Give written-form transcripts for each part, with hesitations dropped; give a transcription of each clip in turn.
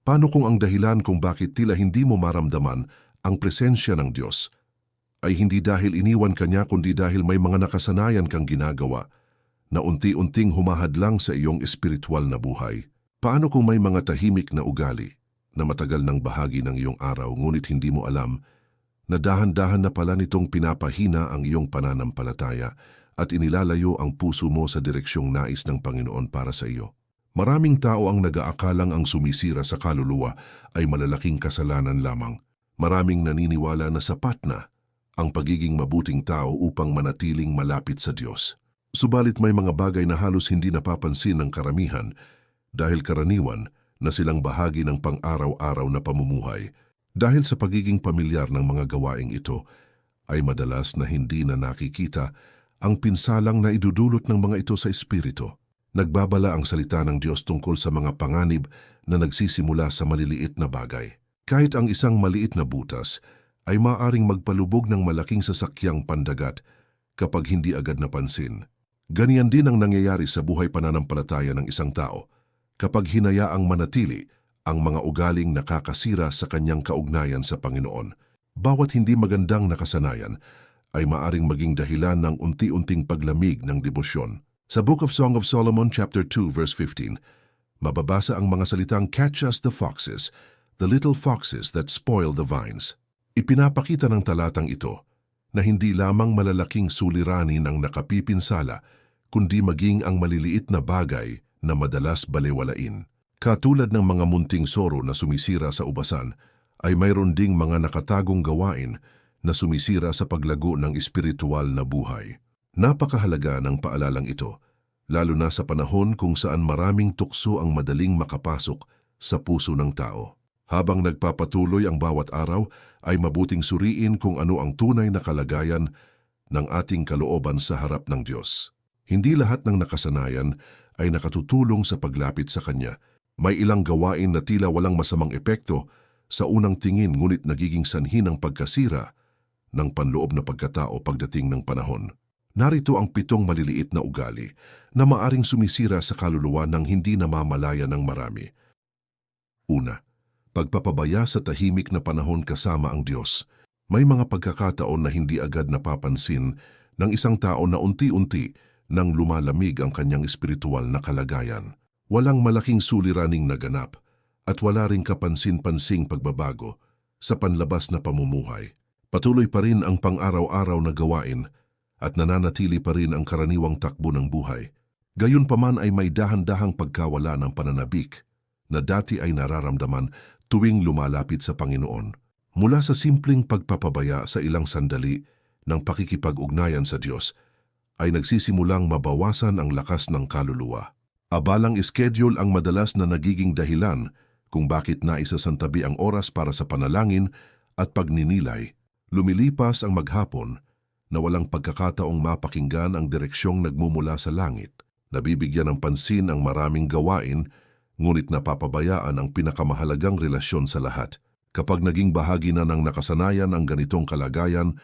Paano kung ang dahilan kung bakit tila hindi mo maramdaman ang presensya ng Diyos ay hindi dahil iniwan ka niya kundi dahil may mga nakasanayan kang ginagawa na unti-unting humahadlang sa iyong espiritual na buhay? Paano kung may mga tahimik na ugali na matagal ng bahagi ng iyong araw ngunit hindi mo alam na dahan-dahan na pala nitong pinapahina ang iyong pananampalataya at inilalayo ang puso mo sa direksyong nais ng Panginoon para sa iyo? Maraming tao ang nag-aakalang ang sumisira sa kaluluwa ay malalaking kasalanan lamang. Maraming naniniwala na sapat na ang pagiging mabuting tao upang manatiling malapit sa Diyos. Subalit may mga bagay na halos hindi napapansin ng karamihan dahil karaniwan na silang bahagi ng pang-araw-araw na pamumuhay. Dahil sa pagiging pamilyar ng mga gawaing ito, ay madalas na hindi na nakikita ang pinsalang na idudulot ng mga ito sa espiritu. Nagbabala ang salita ng Diyos tungkol sa mga panganib na nagsisimula sa maliliit na bagay. Kahit ang isang maliit na butas ay maaaring magpalubog ng malaking sasakyang pandagat kapag hindi agad napansin. Ganyan din ang nangyayari sa buhay pananampalataya ng isang tao kapag hinayaang manatili ang mga ugaling nakakasira sa kanyang kaugnayan sa Panginoon. Bawat hindi magandang nakasanayan ay maaring maging dahilan ng unti-unting paglamig ng debosyon. Sa Book of Song of Solomon, chapter 2, verse 15, mababasa ang mga salitang, "Catch us the foxes, the little foxes that spoil the vines." Ipinapakita ng talatang ito na hindi lamang malalaking suliranin ang nakapipinsala, kundi maging ang maliliit na bagay na madalas balewalain. Katulad ng mga munting soro na sumisira sa ubasan, ay mayroon ding mga nakatagong gawain na sumisira sa paglago ng espiritual na buhay. Napakahalaga ng paalalang ito, lalo na sa panahon kung saan maraming tukso ang madaling makapasok sa puso ng tao. Habang nagpapatuloy ang bawat araw, ay mabuting suriin kung ano ang tunay na kalagayan ng ating kalooban sa harap ng Diyos. Hindi lahat ng nakasanayan ay nakatutulong sa paglapit sa Kanya. May ilang gawain na tila walang masamang epekto sa unang tingin ngunit nagiging sanhi ng pagkasira ng panloob na pagkatao pagdating ng panahon. Narito ang 7 maliliit na ugali na maaring sumisira sa kaluluwa ng hindi namamalaya ng marami. Una, pagpapabaya sa tahimik na panahon kasama ang Diyos. May mga pagkakataon na hindi agad napapansin ng isang tao na unti-unti nang lumalamig ang kanyang espiritual na kalagayan. Walang malaking suliraning naganap at wala ring kapansin-pansing pagbabago sa panlabas na pamumuhay. Patuloy pa rin ang pang-araw-araw na gawain at nananatili pa rin ang karaniwang takbo ng buhay. Gayunpaman ay may dahan-dahang pagkawala ng pananabik na dati ay nararamdaman tuwing lumalapit sa Panginoon. Mula sa simpleng pagpapabaya sa ilang sandali ng pakikipag-ugnayan sa Diyos, ay nagsisimulang mabawasan ang lakas ng kaluluwa. Abalang schedule ang madalas na nagiging dahilan kung bakit naisasantabi ang oras para sa panalangin at pagninilay. Lumilipas ang maghapon na walang pagkakataong mapakinggan ang direksyong nagmumula sa langit. Nabibigyan ng pansin ang maraming gawain, ngunit napapabayaan ang pinakamahalagang relasyon sa lahat. Kapag naging bahagi na ng nakasanayan ang ganitong kalagayan,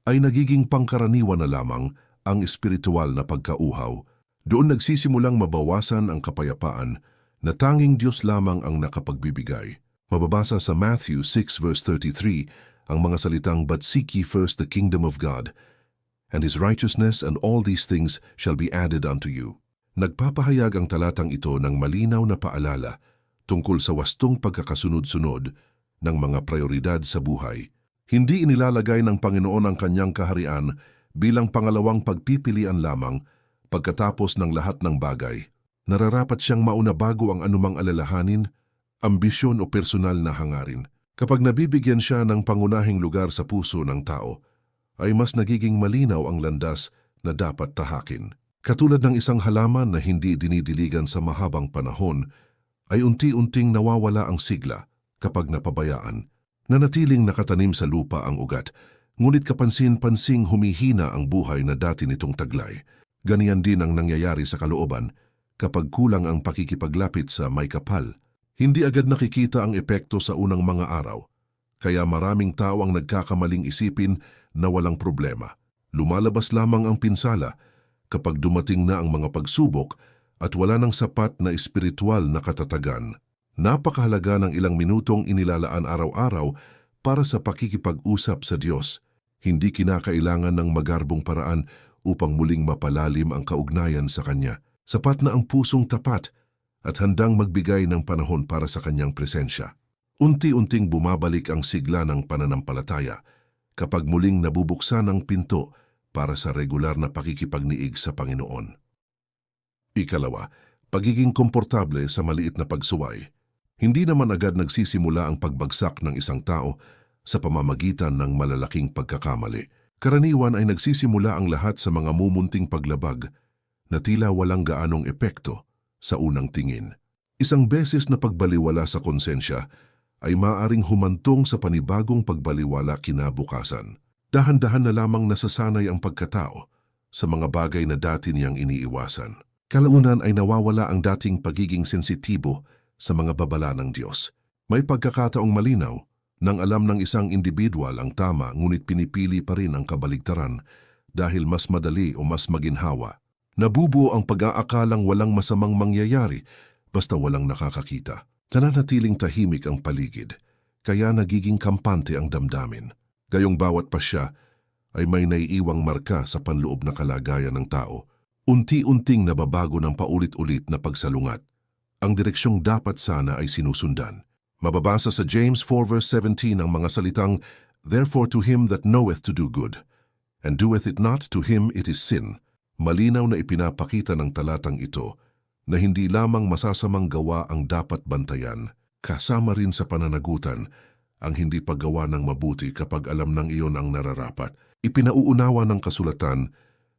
ay nagiging pangkaraniwan na lamang ang espiritual na pagkauhaw. Doon nagsisimulang mabawasan ang kapayapaan na tanging Diyos lamang ang nakapagbibigay. Mababasa sa Matthew 6 verse 33 ang mga salitang, "But seek ye first the kingdom of God, and His righteousness, and all these things shall be added unto you." Nagpapahayag ang talatang ito ng malinaw na paalala tungkol sa wastong pagkakasunod-sunod ng mga prioridad sa buhay. Hindi inilalagay ng Panginoon ang kanyang kaharian bilang pangalawang pagpipilian lamang pagkatapos ng lahat ng bagay. Nararapat siyang mauna bago ang anumang alalahanin, ambisyon o personal na hangarin. Kapag nabibigyan siya ng pangunahing lugar sa puso ng tao, ay mas nagiging malinaw ang landas na dapat tahakin. Katulad ng isang halaman na hindi dinidiligan sa mahabang panahon, ay unti-unting nawawala ang sigla kapag napabayaan. Nanatiling nakatanim sa lupa ang ugat, ngunit kapansin-pansing humihina ang buhay na dati nitong taglay. Ganyan din ang nangyayari sa kalooban kapag kulang ang pakikipaglapit sa may kapal. Hindi agad nakikita ang epekto sa unang mga araw, kaya maraming tao ang nagkakamaling isipin na walang problema. Lumalabas lamang ang pinsala kapag dumating na ang mga pagsubok at wala ng sapat na espiritual na katatagan. Napakahalaga ng ilang minutong inilalaan araw-araw para sa pakikipag-usap sa Diyos. Hindi kinakailangan ng magarbong paraan upang muling mapalalim ang kaugnayan sa Kanya. Sapat na ang pusong tapat at handang magbigay ng panahon para sa Kanyang presensya. Unti-unting bumabalik ang sigla ng pananampalataya kapag muling nabubuksan ang pinto para sa regular na pakikipagniig sa Panginoon. Ikalawa, pagiging komportable sa maliit na pagsuway. Hindi naman agad nagsisimula ang pagbagsak ng isang tao sa pamamagitan ng malalaking pagkakamali. Karaniwan ay nagsisimula ang lahat sa mga mumunting paglabag na tila walang gaanong epekto sa unang tingin. Isang beses na pagbaliwala sa konsensya ay maaaring humantong sa panibagong pagbaliwala kinabukasan. Dahan-dahan na lamang nasasanay ang pagkatao sa mga bagay na dati niyang iniiwasan. Kalaunan ay nawawala ang dating pagiging sensitibo sa mga babala ng Diyos. May pagkakataong malinaw nang alam ng isang individual ang tama ngunit pinipili pa rin ang kabaligtaran dahil mas madali o mas maginhawa. Nabubuo ang pag-aakalang walang masamang mangyayari basta walang nakakakita. Nananatiling tahimik ang paligid, kaya nagiging kampante ang damdamin. Gayong bawat pasya ay may naiiwang marka sa panloob na kalagayan ng tao. Unti-unting nababago ng paulit-ulit na pagsalungat. Ang direksyong dapat sana ay sinusundan. Mababasa sa James 4 verse 17 ang mga salitang, "Therefore to him that knoweth to do good, and doeth it not, to him it is sin." Malinaw na ipinapakita ng talatang ito na hindi lamang masasamang gawa ang dapat bantayan, kasama rin sa pananagutan ang hindi paggawa ng mabuti kapag alam ng iyon ang nararapat. Ipinauunawa ng kasulatan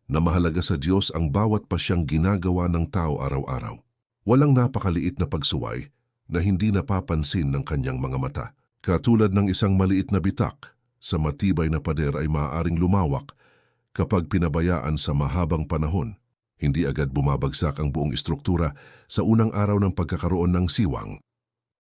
na mahalaga sa Diyos ang bawat pasyang ginagawa ng tao araw-araw. Walang napakaliit na pagsuway na hindi napapansin ng kanyang mga mata. Katulad ng isang maliit na bitak sa matibay na pader ay maaaring lumawak kapag pinabayaan sa mahabang panahon. Hindi agad bumabagsak ang buong istruktura sa unang araw ng pagkakaroon ng siwang.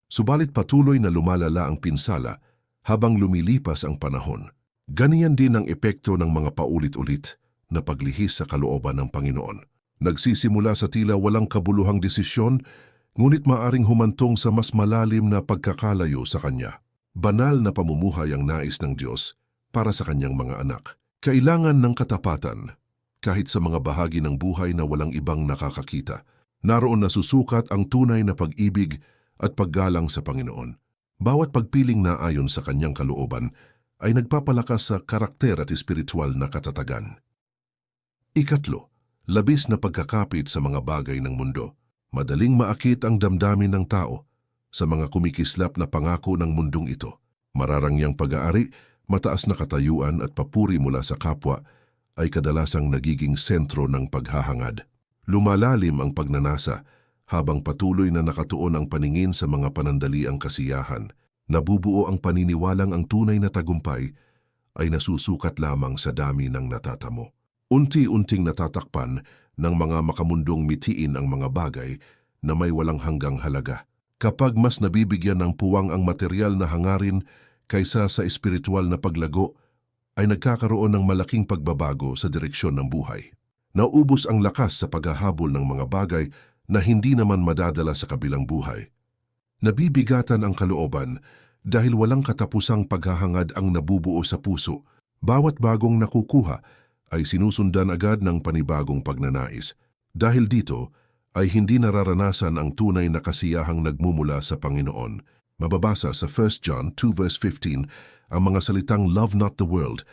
Subalit patuloy na lumalala ang pinsala habang lumilipas ang panahon. Ganiyan din ang epekto ng mga paulit-ulit na paglihis sa kalooban ng Panginoon. Nagsisimula sa tila walang kabuluhang desisyon, ngunit maaring humantong sa mas malalim na pagkakalayo sa Kanya. Banal na pamumuhay ang nais ng Diyos para sa Kanyang mga anak. Kailangan ng katapatan, kahit sa mga bahagi ng buhay na walang ibang nakakakita. Naroon nasusukat ang tunay na pag-ibig at paggalang sa Panginoon. Bawat pagpiling na ayon sa Kanyang kalooban ay nagpapalakas sa karakter at espiritual na katatagan. Ikatlo, labis na pagkakapit sa mga bagay ng mundo. Madaling maakit ang damdamin ng tao sa mga kumikislap na pangako ng mundong ito. Mararangyang pag-aari, mataas na katayuan at papuri mula sa kapwa ay kadalasang nagiging sentro ng paghahangad. Lumalalim ang pagnanasa habang patuloy na nakatuon ang paningin sa mga panandaliang kasiyahan. Nabubuo ang paniniwalang ang tunay na tagumpay ay nasusukat lamang sa dami ng natatamo. Unti-unting natatakpan ng mga makamundong mitiin ang mga bagay na may walang hanggang halaga. Kapag mas nabibigyan ng puwang ang material na hangarin kaysa sa espiritual na paglago, ay nagkakaroon ng malaking pagbabago sa direksyon ng buhay. Nauubos ang lakas sa paghahabol ng mga bagay na hindi naman madadala sa kabilang buhay. Nabibigatan ang kalooban dahil walang katapusang paghahangad ang nabubuo sa puso. Bawat bagong nakukuha ay sinusundan agad ng panibagong pagnanais. Dahil dito ay hindi nararanasan ang tunay na kasiyahang nagmumula sa Panginoon. Mababasa sa 1 John 2 verse 15 ang mga salitang "Love not the world,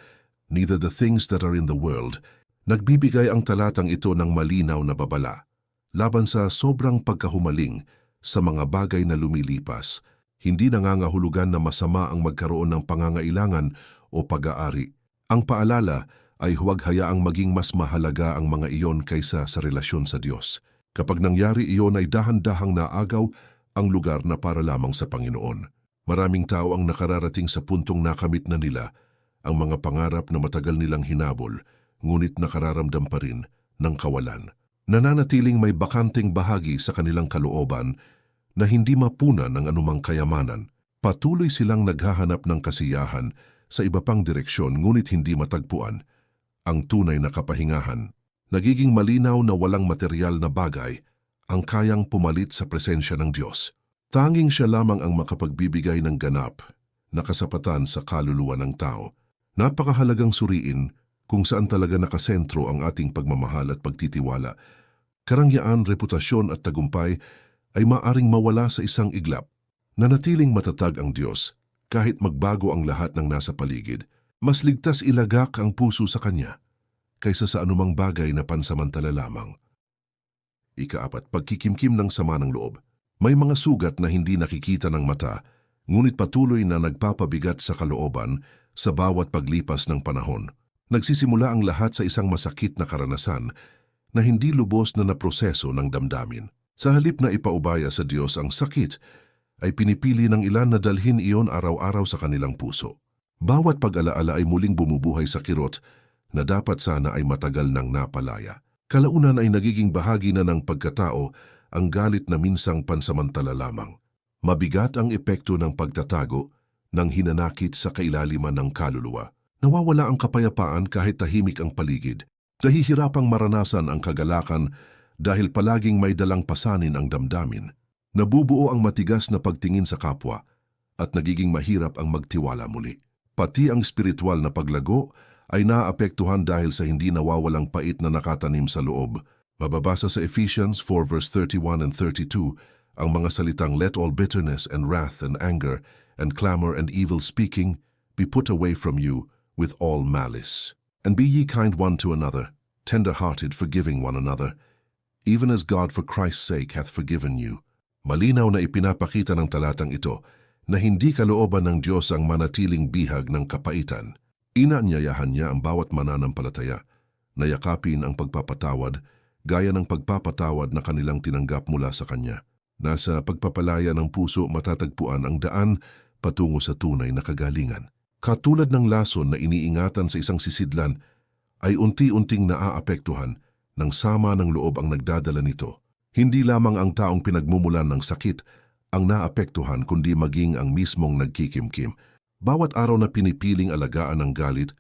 neither the things that are in the world." Nagbibigay ang talatang ito ng malinaw na babala laban sa sobrang pagkahumaling sa mga bagay na lumilipas. Hindi nangangahulugan na masama ang magkaroon ng pangangailangan o pag-aari. Ang paalala ay huwag hayaang maging mas mahalaga ang mga iyon kaysa sa relasyon sa Diyos. Kapag nangyari iyon ay dahan-dahang naagaw ang lugar na para lamang sa Panginoon. Maraming tao ang nakararating sa puntong nakamit na nila ang mga pangarap na matagal nilang hinabol, ngunit nakararamdam pa rin ng kawalan. Nananatiling may bakanting bahagi sa kanilang kalooban na hindi mapunan ng anumang kayamanan. Patuloy silang naghahanap ng kasiyahan sa iba pang direksyon ngunit hindi matagpuan ang tunay na kapahingahan. Nagiging malinaw na walang material na bagay ang kayang pumalit sa presensya ng Diyos. Tanging siya lamang ang makapagbibigay ng ganap na kasapatan sa kaluluwa ng tao. Napakahalagang suriin kung saan talaga nakasentro ang ating pagmamahal at pagtitiwala. Karangyaan, reputasyon at tagumpay ay maaring mawala sa isang iglap. Nanatiling matatag ang Diyos kahit magbago ang lahat ng nasa paligid. Mas ligtas ilagak ang puso sa Kanya kaysa sa anumang bagay na pansamantala lamang. Ika-4, pagkikimkim ng sama ng loob. May mga sugat na hindi nakikita ng mata, ngunit patuloy na nagpapabigat sa kalooban sa bawat paglipas ng panahon. Nagsisimula ang lahat sa isang masakit na karanasan na hindi lubos na naproseso ng damdamin. Sa halip na ipaubaya sa Diyos ang sakit, ay pinipili ng ilan na dalhin iyon araw-araw sa kanilang puso. Bawat pag-alaala ay muling bumubuhay sa kirot na dapat sana ay matagal nang napalaya. Kalaunan ay nagiging bahagi na ng pagkatao ang galit na minsang pansamantala lamang. Mabigat ang epekto ng pagtatago ng hinanakit sa kailaliman ng kaluluwa. Nawawala ang kapayapaan kahit tahimik ang paligid. Nahihirapang maranasan ang kagalakan dahil palaging may dalang pasanin ang damdamin. Nabubuo ang matigas na pagtingin sa kapwa at nagiging mahirap ang magtiwala muli. Pati ang spiritual na paglago ay naapektuhan dahil sa hindi nawawalang pait na nakatanim sa loob. Mababasa sa Ephesians 4 verse 31 and 32 ang mga salitang, "Let all bitterness and wrath and anger and clamor and evil speaking be put away from you with all malice. And be ye kind one to another, tender-hearted, forgiving one another, even as God for Christ's sake hath forgiven you." Malinaw na ipinapakita ng talatang ito na hindi kalooban ng Diyos ang manatiling bihag ng kapaitan. Inaanyayahan niya ang bawat mananampalataya na yakapin ang pagpapatawad gaya ng pagpapatawad na kanilang tinanggap mula sa Kanya. Nasa pagpapalaya ng puso matatagpuan ang daan patungo sa tunay na kagalingan. Katulad ng lason na iniingatan sa isang sisidlan, ay unti-unting naaapektuhan ng sama ng loob ang nagdadala nito. Hindi lamang ang taong pinagmumulan ng sakit ang naapektuhan kundi maging ang mismong nagkikimkim. Bawat araw na pinipiling alagaan ng galit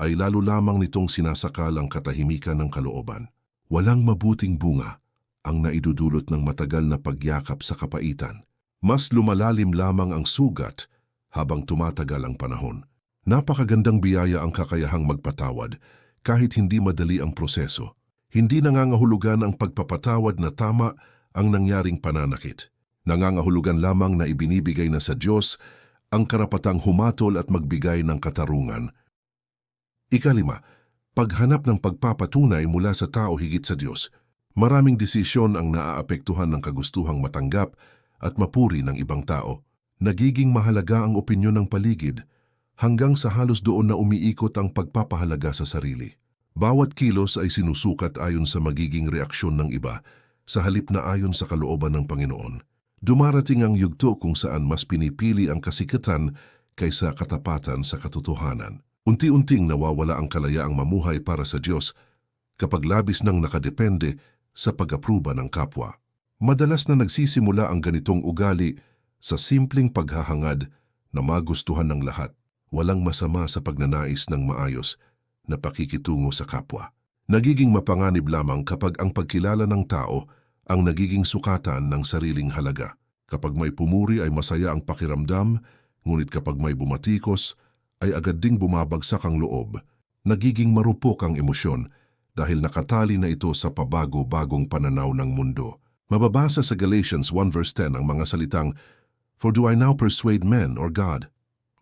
ay lalo lamang nitong sinasakal ang katahimikan ng kalooban. Walang mabuting bunga ang naidudulot ng matagal na pagyakap sa kapaitan. Mas lumalalim lamang ang sugat habang tumatagal ang panahon. Napakagandang biyaya ang kakayahang magpatawad kahit hindi madali ang proseso. Hindi nangangahulugan ang pagpapatawad na tama ang nangyaring pananakit. Nangangahulugan lamang na ibinibigay na sa Diyos ang karapatang humatol at magbigay ng katarungan. Ika-5, paghanap ng pagpapatunay mula sa tao higit sa Diyos. Maraming desisyon ang naaapektuhan ng kagustuhang matanggap at mapuri ng ibang tao. Nagiging mahalaga ang opinyon ng paligid hanggang sa halos doon na umiikot ang pagpapahalaga sa sarili. Bawat kilos ay sinusukat ayon sa magiging reaksyon ng iba sa halip na ayon sa kalooban ng Panginoon. Dumarating ang yugto kung saan mas pinipili ang kasikatan kaysa katapatan sa katotohanan. Unti-unting nawawala ang kalayaang mamuhay para sa Diyos kapag labis nang nakadepende sa pag-apruba ng kapwa. Madalas na nagsisimula ang ganitong ugali sa simpleng paghahangad na magustuhan ng lahat. Walang masama sa pagnanais ng maayos na pakikitungo sa kapwa. Nagiging mapanganib lamang kapag ang pagkilala ng tao ang nagiging sukatan ng sariling halaga. Kapag may pumuri ay masaya ang pakiramdam, ngunit kapag may bumatikos ay agad ding bumabagsak ang loob. Nagiging marupok ang emosyon dahil nakatali na ito sa pabago-bagong pananaw ng mundo. Mababasa sa Galatians 1 verse 10 ang mga salitang, "For do I now persuade men or God?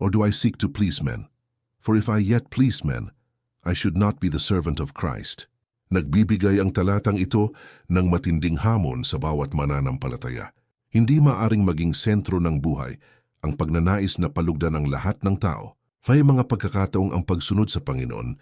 Or do I seek to please men? For if I yet please men, I should not be the servant of Christ." Nagbibigay ang talatang ito ng matinding hamon sa bawat mananampalataya. Hindi maaring maging sentro ng buhay ang pagnanais na palugdan ang lahat ng tao. May mga pagkakataong ang pagsunod sa Panginoon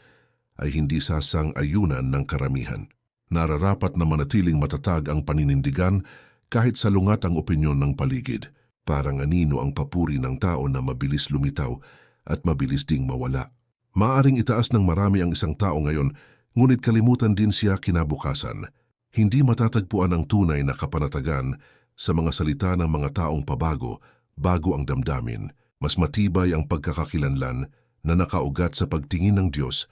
ay hindi sasang-ayunan ng karamihan. Nararapat na manatiling matatag ang paninindigan kahit salungat ang opinyon ng paligid. Parang anino ang papuri ng tao na mabilis lumitaw at mabilis ding mawala. Maaring itaas ng marami ang isang tao ngayon, ngunit kalimutan din siya kinabukasan. Hindi matatagpuan ang tunay na kapanatagan sa mga salita ng mga taong bago ang damdamin. Mas matibay ang pagkakakilanlan na nakaugat sa pagtingin ng Diyos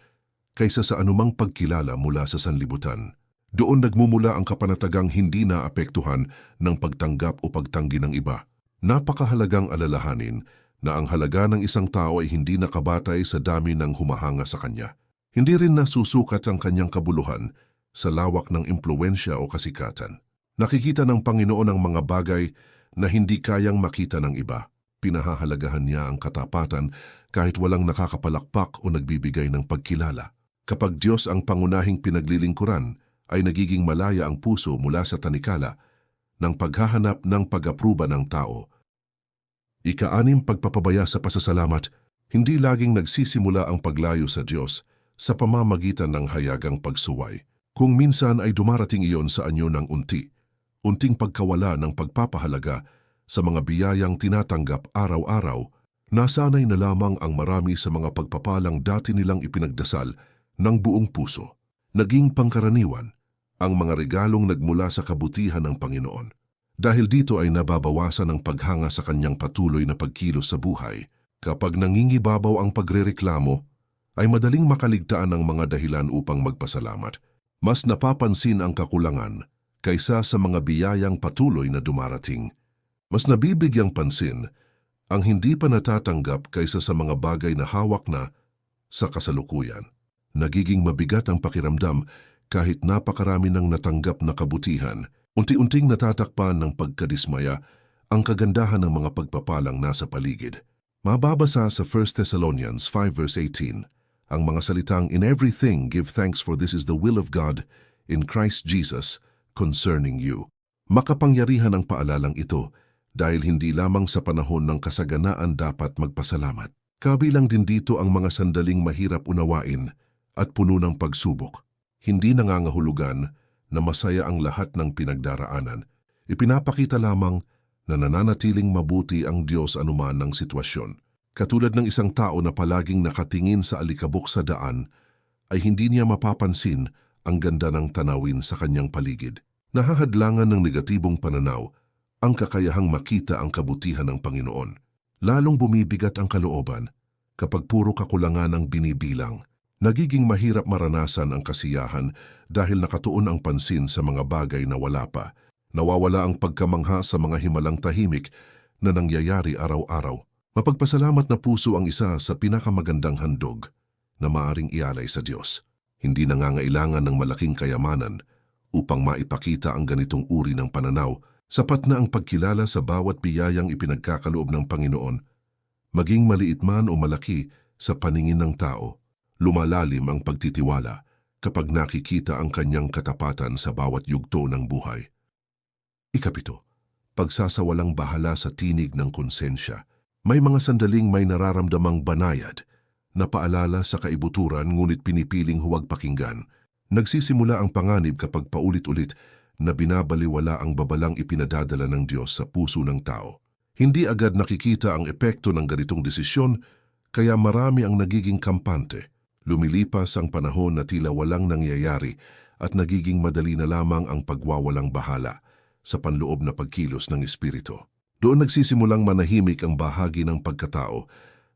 kaysa sa anumang pagkilala mula sa sanlibutan. Doon nagmumula ang kapanatagang hindi naapektuhan ng pagtanggap o pagtanggi ng iba. Napakahalagang alalahanin na ang halaga ng isang tao ay hindi nakabatay sa dami ng humahanga sa kanya. Hindi rin nasusukat ang kanyang kabuluhan sa lawak ng impluwensya o kasikatan. Nakikita ng Panginoon ang mga bagay na hindi kayang makita ng iba. Pinahahalagahan niya ang katapatan kahit walang nakakapalakpak o nagbibigay ng pagkilala. Kapag Diyos ang pangunahing pinaglilingkuran, ay nagiging malaya ang puso mula sa tanikala ng paghahanap ng pag-apruba ng tao. Ika-6, pagpapabaya sa pasasalamat. Hindi laging nagsisimula ang paglayo sa Diyos sa pamamagitan ng hayagang pagsuway. Kung minsan ay dumarating iyon sa anyo ng unting pagkawala ng pagpapahalaga sa mga biyayang tinatanggap araw-araw, nasanay na lamang ang marami sa mga pagpapalang dati nilang ipinagdasal ng buong puso. Naging pangkaraniwan ang mga regalong nagmula sa kabutihan ng Panginoon. Dahil dito ay nababawasan ang paghanga sa kanyang patuloy na pagkilos sa buhay. Kapag nangingibabaw ang pagrereklamo, ay madaling makaligtaan ang mga dahilan upang magpasalamat. Mas napapansin ang kakulangan kaysa sa mga biyayang patuloy na dumarating. Mas nabibigyang pansin ang hindi pa natatanggap kaysa sa mga bagay na hawak na sa kasalukuyan. Nagiging mabigat ang pakiramdam kahit napakarami ng natanggap na kabutihan. Unti-unting natatakpan ng pagkadismaya ang kagandahan ng mga pagpapalang nasa paligid. Mababasa sa 1 Thessalonians 5 verse 18 ang mga salitang, "In everything give thanks, for this is the will of God in Christ Jesus concerning you." Makapangyarihan ang paalalang ito dahil hindi lamang sa panahon ng kasaganaan dapat magpasalamat. Kabilang din dito ang mga sandaling mahirap unawain at puno ng pagsubok. Hindi nangangahulugan na masaya ang lahat ng pinagdaraanan. Ipinapakita lamang na nananatiling mabuti ang Diyos anuman ng sitwasyon. Katulad ng isang tao na palaging nakatingin sa alikabok sa daan, ay hindi niya mapapansin ang ganda ng tanawin sa kanyang paligid. Nahahadlangan ng negatibong pananaw ang kakayahang makita ang kabutihan ng Panginoon. Lalong bumibigat ang kalooban kapag puro kakulangan ang binibilang. Nagiging mahirap maranasan ang kasiyahan dahil nakatuon ang pansin sa mga bagay na wala pa. Nawawala ang pagkamangha sa mga himalang tahimik na nangyayari araw-araw. Mapagpasalamat na puso ang isa sa pinakamagandang handog na maaring ialay sa Diyos. Hindi nangangailangan ng malaking kayamanan upang maipakita ang ganitong uri ng pananaw. Sapat na ang pagkilala sa bawat biyayang ipinagkakaloob ng Panginoon, maging maliit man o malaki sa paningin ng tao. Lumalalim ang pagtitiwala kapag nakikita ang kanyang katapatan sa bawat yugto ng buhay. Ika-7, pagsasawalang bahala sa tinig ng konsensya. May mga sandaling may nararamdamang banayad na paalala sa kaibuturan ngunit pinipiling huwag pakinggan. Nagsisimula ang panganib kapag paulit-ulit na binabaliwala ang babalang ipinadadala ng Diyos sa puso ng tao. Hindi agad nakikita ang epekto ng ganitong desisyon, kaya marami ang nagiging kampante. Lumilipas ang panahon na tila walang nangyayari at nagiging madali na lamang ang pagwawalang bahala sa panloob na pagkilos ng Espiritu. Doon nagsisimulang manahimik ang bahagi ng pagkatao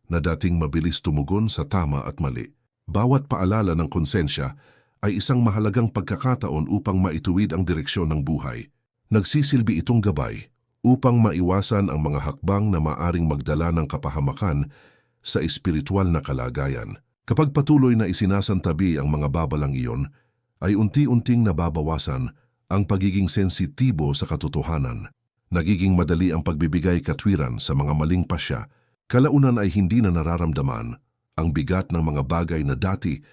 na dating mabilis tumugon sa tama at mali. Bawat paalala ng konsensya ay isang mahalagang pagkakataon upang maituwid ang direksyon ng buhay. Nagsisilbi itong gabay upang maiwasan ang mga hakbang na maaring magdala ng kapahamakan sa espiritual na kalagayan. Kapag patuloy na isinasantabi ang mga babalang iyon, ay unti-unting nababawasan ang pagiging sensitibo sa katotohanan. Nagiging madali ang pagbibigay katwiran sa mga maling pasya. Kalaunan ay hindi na nararamdaman ang bigat ng mga bagay na dati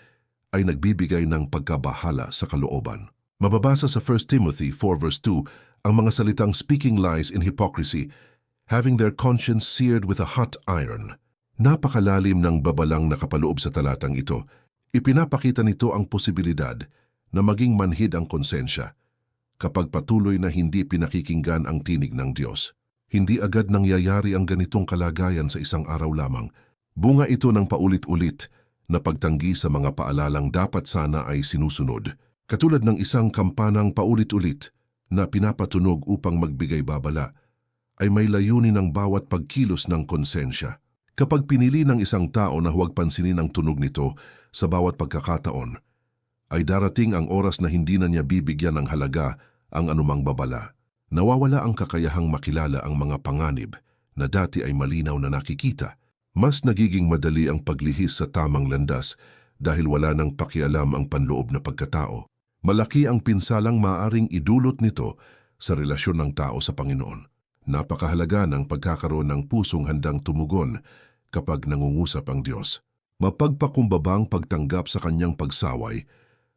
ay nagbibigay ng pagkabahala sa kalooban. Mababasa sa 1 Timothy 4 verse 2 ang mga salitang speaking lies in hypocrisy, having their conscience seared with a hot iron. Napakalalim ng babalang nakapaloob sa talatang ito. Ipinapakita nito ang posibilidad na maging manhid ang konsensya kapag patuloy na hindi pinakikinggan ang tinig ng Diyos. Hindi agad nangyayari ang ganitong kalagayan sa isang araw lamang. Bunga ito ng paulit-ulit na pagtanggi sa mga paalalang dapat sana ay sinusunod. Katulad ng isang kampanang paulit-ulit na pinapatunog upang magbigay babala, ay may layunin ng bawat pagkilos ng konsensya. Kapag pinili ng isang tao na huwag pansinin ang tunog nito sa bawat pagkakataon, ay darating ang oras na hindi na niya bibigyan ng halaga ang anumang babala. Nawawala ang kakayahang makilala ang mga panganib na dati ay malinaw na nakikita. Mas nagiging madali ang paglihis sa tamang landas dahil wala nang pakialam ang panloob na pagkatao. Malaki ang pinsalang maaring idulot nito sa relasyon ng tao sa Panginoon. Napakahalaga ng pagkakaroon ng pusong handang tumugon kapag nangungusap ang Diyos. Mapagpakumbabang pagtanggap sa kanyang pagsaway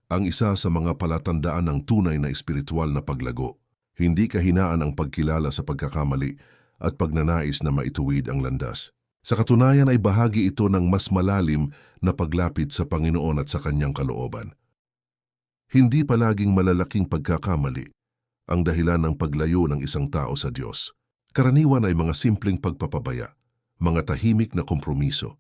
ang isa sa mga palatandaan ng tunay na espiritual na paglago. Hindi kahinaan ang pagkilala sa pagkakamali at pagnanais na maituwid ang landas. Sa katunayan ay bahagi ito ng mas malalim na paglapit sa Panginoon at sa kanyang kalooban. Hindi palaging malalaking pagkakamali ang dahilan ng paglayo ng isang tao sa Diyos. Karaniwan ay mga simpleng pagpapabaya, mga tahimik na kompromiso,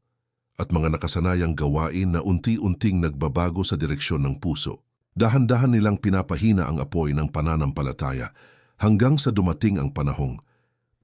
at mga nakasanayang gawain na unti-unting nagbabago sa direksyon ng puso. Dahan-dahan nilang pinapahina ang apoy ng pananampalataya hanggang sa dumating ang panahong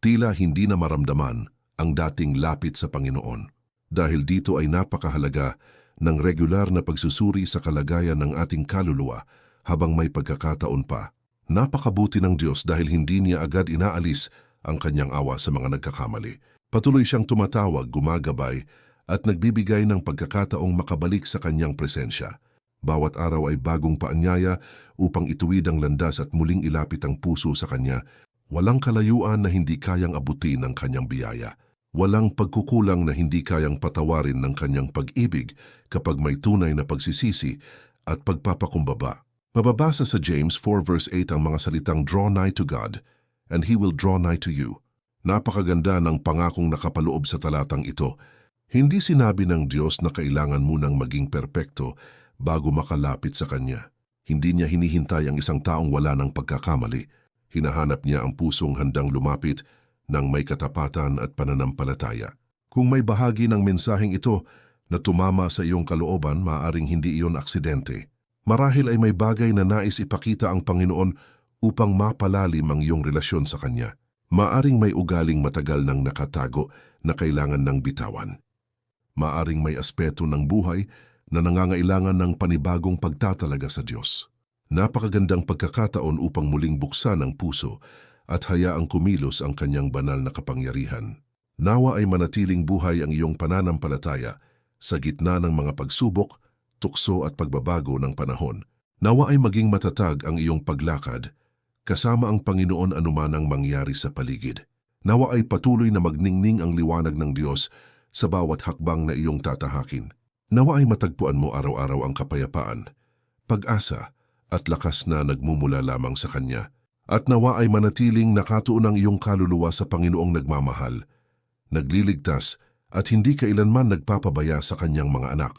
tila hindi na maramdaman ang dating lapit sa Panginoon. Dahil dito ay napakahalaga ng regular na pagsusuri sa kalagayan ng ating kaluluwa habang may pagkakataon pa. Napakabuti ng Diyos dahil hindi niya agad inaalis ang kanyang awa sa mga nagkakamali. Patuloy siyang tumatawag, gumagabay, at nagbibigay ng pagkakataong makabalik sa kanyang presensya. Bawat araw ay bagong paanyaya upang ituwid ang landas at muling ilapit ang puso sa kanya. Walang kalayuan na hindi kayang abutin ng kanyang biyaya. Walang pagkukulang na hindi kayang patawarin ng kanyang pag-ibig kapag may tunay na pagsisisi at pagpapakumbaba. Mababasa sa James 4 verse 8 ang mga salitang "Draw nigh to God, and He will draw nigh to you." Napakaganda ng pangakong nakapaloob sa talatang ito. Hindi sinabi ng Diyos na kailangan munang maging perpekto bago makalapit sa Kanya. Hindi niya hinihintay ang isang taong wala ng pagkakamali. Hinahanap niya ang pusong handang lumapit ng may katapatan at pananampalataya. Kung may bahagi ng mensaheng ito na tumama sa iyong kalooban, maaaring hindi iyon aksidente. Marahil ay may bagay na nais ipakita ang Panginoon upang mapalalim ang iyong relasyon sa Kanya. Maaring may ugaling matagal nang nakatago na kailangan ng bitawan. Maaring may aspeto ng buhay na nangangailangan ng panibagong pagtatalaga sa Diyos. Napakagandang pagkakataon upang muling buksan ang puso at hayaang kumilos ang kanyang banal na kapangyarihan. Nawa ay manatiling buhay ang iyong pananampalataya sa gitna ng mga pagsubok, tukso at pagbabago ng panahon. Nawa ay maging matatag ang iyong paglakad kasama ang Panginoon anuman ang mangyari sa paligid. Nawa ay patuloy na magningning ang liwanag ng Diyos sa bawat hakbang na iyong tatahakin. Nawa ay matagpuan mo araw-araw ang kapayapaan, pag-asa at lakas na nagmumula lamang sa Kanya. At nawa ay manatiling nakatuon ang iyong kaluluwa sa Panginoong nagmamahal, nagliligtas at hindi kailanman nagpapabaya sa Kanyang mga anak.